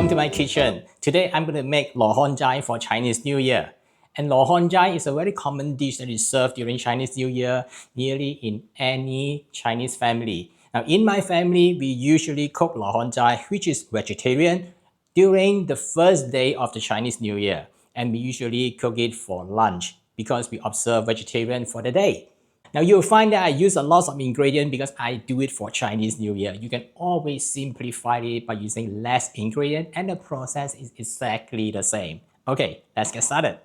Welcome to my kitchen. Today I'm going to make Loh Han Jai for Chinese New Year. And Loh Han Jai is a very common dish that is served during Chinese New Year nearly in any Chinese family. Now in my family, we usually cook Loh Han Jai, which is vegetarian, during the first day of the Chinese New Year. And we usually cook it for lunch because we observe vegetarian for the day. Now you'll find that I use a lot of ingredients because I do it for Chinese New Year. You can always simplify it by using less ingredients and the process is exactly the same. Okay, let's get started.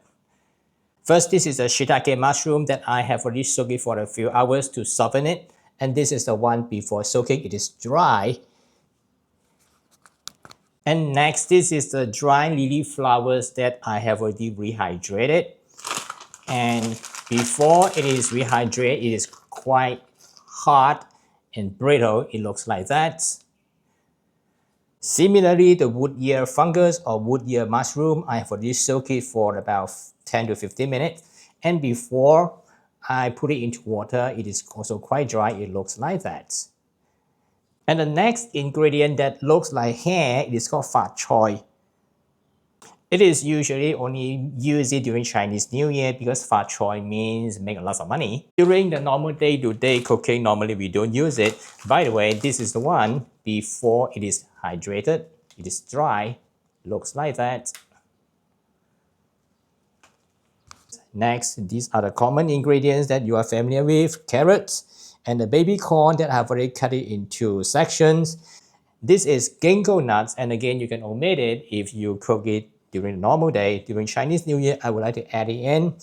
First, this is a shiitake mushroom that I have already soaked it for a few hours to soften it. And this is the one before soaking, it is dry. And next, this is the dry lily flowers that I have already rehydrated. And before it is rehydrated, it is quite hard and brittle. It looks like that. Similarly, the wood ear fungus or wood ear mushroom, I have already soaked it for about 10 to 15 minutes. And before I put it into water, it is also quite dry. It looks like that. And the next ingredient that looks like hair, it is called fat choy. It is usually only used during Chinese New Year because fat choy means make a lot of money. During the normal day-to-day cooking, normally we don't use it. By the way, this is the one before it is hydrated. It is dry, looks like that. Next, these are the common ingredients that you are familiar with: carrots and the baby corn that I have already cut it into sections. This is ginkgo nuts, and again, you can omit it if you cook it during a normal day. During Chinese New Year, I would like to add it in.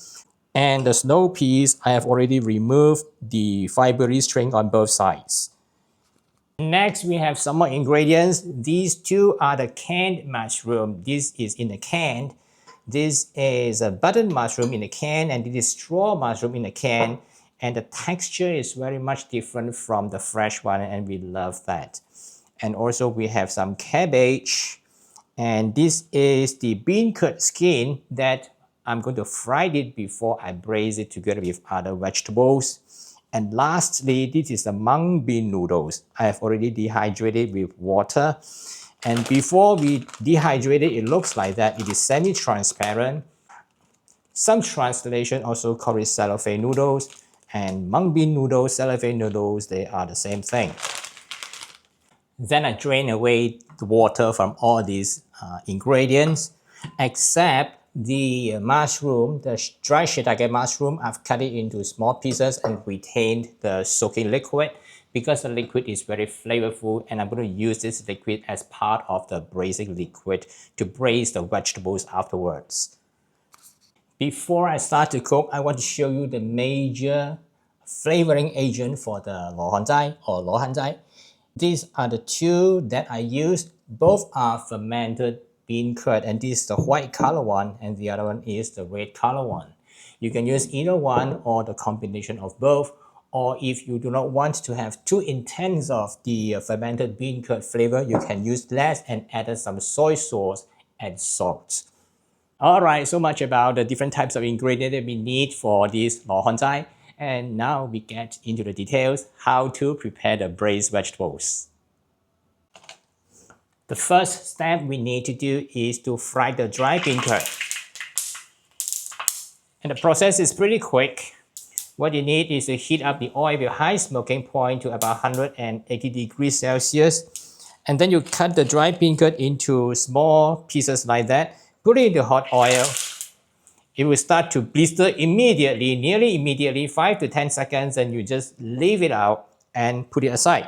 And the snow peas, I have already removed the fibery string on both sides. Next, we have some more ingredients. These two are the canned mushroom. This is in a can. This is a button mushroom in a can, and this is straw mushroom in a can. And the texture is very much different from the fresh one, and we love that. And also we have some cabbage. And this is the beancurd skin that I'm going to fry it before I braise it together with other vegetables. And lastly, this is the mung bean noodles. I have already dehydrated with water. And before we dehydrate it, it looks like that. It is semi-transparent. Some translation also call it cellophane noodles. And mung bean noodles, cellophane noodles, they are the same thing. Then I drain away the water from all these ingredients, except the mushroom, the dry shiitake mushroom. I've cut it into small pieces and retained the soaking liquid because the liquid is very flavorful, and I'm going to use this liquid as part of the braising liquid to braise the vegetables afterwards. Before I start to cook, I want to show you the major flavoring agent for the Loh Han Jai or Loh Han Jai. These are the two that I use. Both are fermented bean curd, and this is the white color one and the other one is the red color one. You can use either one or the combination of both, or if you do not want to have too intense of the fermented bean curd flavor, you can use less and add some soy sauce and salt. Alright, so much about the different types of ingredients that we need for this Loh Han Jai. And now we get into the details, how to prepare the braised vegetables. The first step we need to do is to fry the dry bean curd. And the process is pretty quick. What you need is to heat up the oil with high smoking point to about 180 degrees Celsius. And then you cut the dry bean curd into small pieces like that. Put it in the hot oil. It will start to blister immediately, nearly immediately, 5 to 10 seconds, and you just leave it out and put it aside.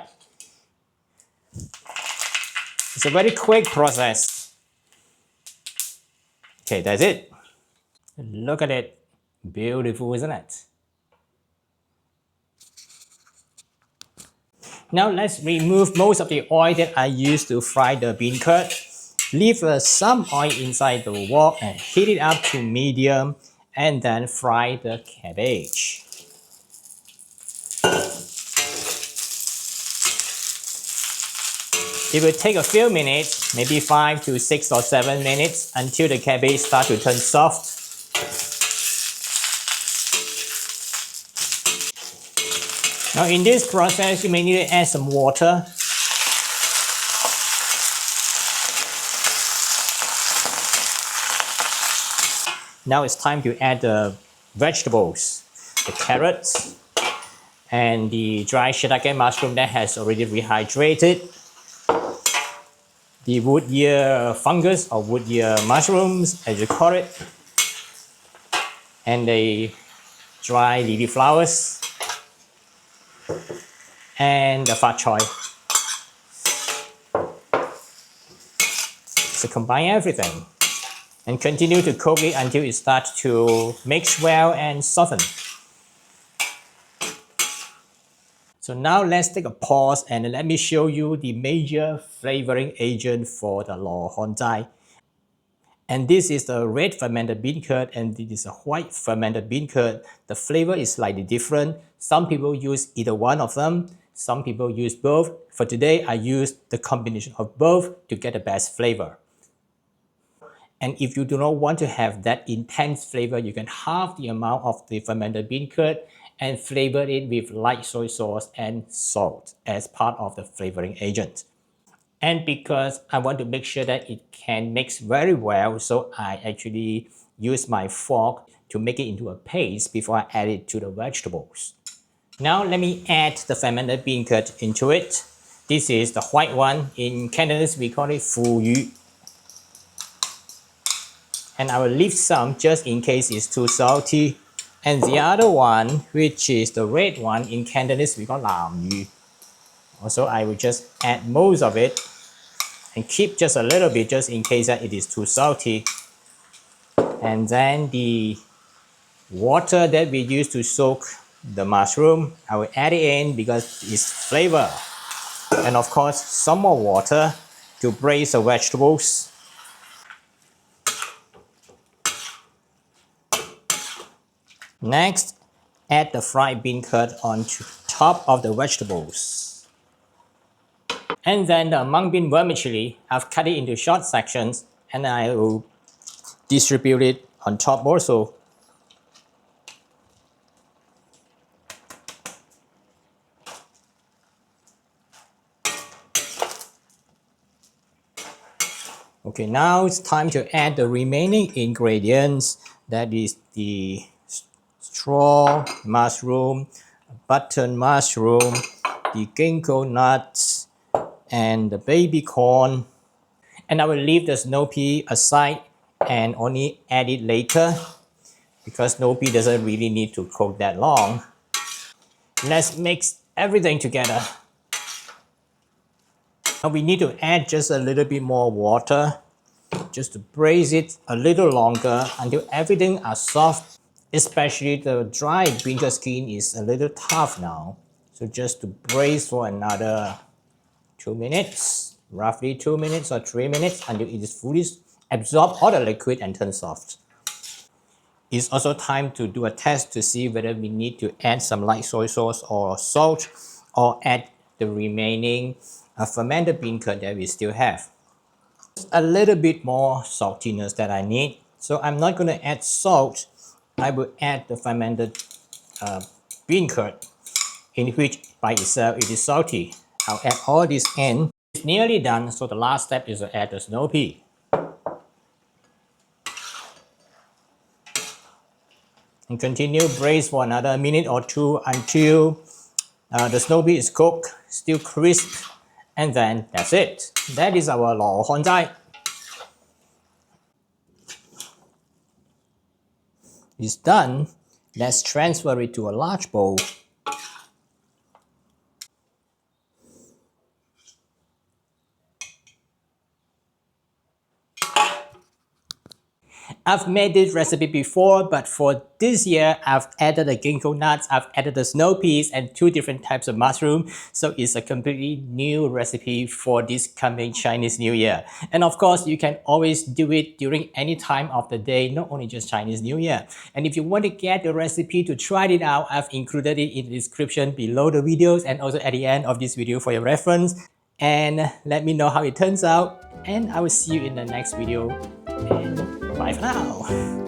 It's a very quick process. Okay, that's it. Look at it. Beautiful, isn't it? Now let's remove most of the oil that I used to fry the bean curd. Leave some oil inside the wok and heat it up to medium, and then fry the cabbage. It will take a few minutes, maybe 5 to 6 or 7 minutes, until the cabbage starts to turn soft. Now in this process, you may need to add some water. Now it's time to add the vegetables, the carrots, and the dry shiitake mushroom that has already rehydrated, the wood ear fungus or wood ear mushrooms as you call it, and the dry lily flowers, and the fat choy. So combine everything and continue to cook it until it starts to mix well and soften. So now let's take a pause and let me show you the major flavoring agent for the Loh Han Jai. And this is the red fermented bean curd and this is a white fermented bean curd. The flavor is slightly different. Some people use either one of them. Some people use both. For today, I use the combination of both to get the best flavor. And if you do not want to have that intense flavor, you can halve the amount of the fermented bean curd and flavor it with light soy sauce and salt as part of the flavoring agent. And because I want to make sure that it can mix very well, so I actually use my fork to make it into a paste before I add it to the vegetables. Now let me add the fermented bean curd into it. This is the white one. In Cantonese, we call it fu yu. And I will leave some just in case it's too salty. And the other one, which is the red one, in Cantonese we call lam yu. Also, I will just add most of it and keep just a little bit just in case that it is too salty. And then the water that we use to soak the mushroom, I will add it in because it's flavor. And of course, some more water to braise the vegetables. Next, add the fried bean curd on top of the vegetables. And then the mung bean vermicelli, I've cut it into short sections and I will distribute it on top also. Okay, now it's time to add the remaining ingredients. That is the straw mushroom, button mushroom, the ginkgo nuts, and the baby corn. And I will leave the snow pea aside and only add it later because snow pea doesn't really need to cook that long. Let's mix everything together. Now we need to add just a little bit more water just to braise it a little longer until everything are soft. Especially the dry beancurd skin is a little tough now. So just to braise for another 2 minutes, roughly 2 minutes or 3 minutes until it is fully absorbed all the liquid and turn soft. It's also time to do a test to see whether we need to add some light soy sauce or salt or add the remaining fermented bean curd that we still have. A little bit more saltiness that I need. So I'm not going to add salt. I will add the fermented bean curd, in which by itself it is salty. I'll add all this in. It's nearly done, so the last step is to add the snow pea. And continue braise for another minute or two until the snow pea is cooked, still crisp, and then that's it. That is our Loh Han Jai. It's done. Let's transfer it to a large bowl. I've made this recipe before, but for this year, I've added the ginkgo nuts, I've added the snow peas and 2 different types of mushroom. So it's a completely new recipe for this coming Chinese New Year. And of course, you can always do it during any time of the day, not only just Chinese New Year. And if you want to get the recipe to try it out, I've included it in the description below the videos and also at the end of this video for your reference. And let me know how it turns out. And I will see you in the next video. And bye for now.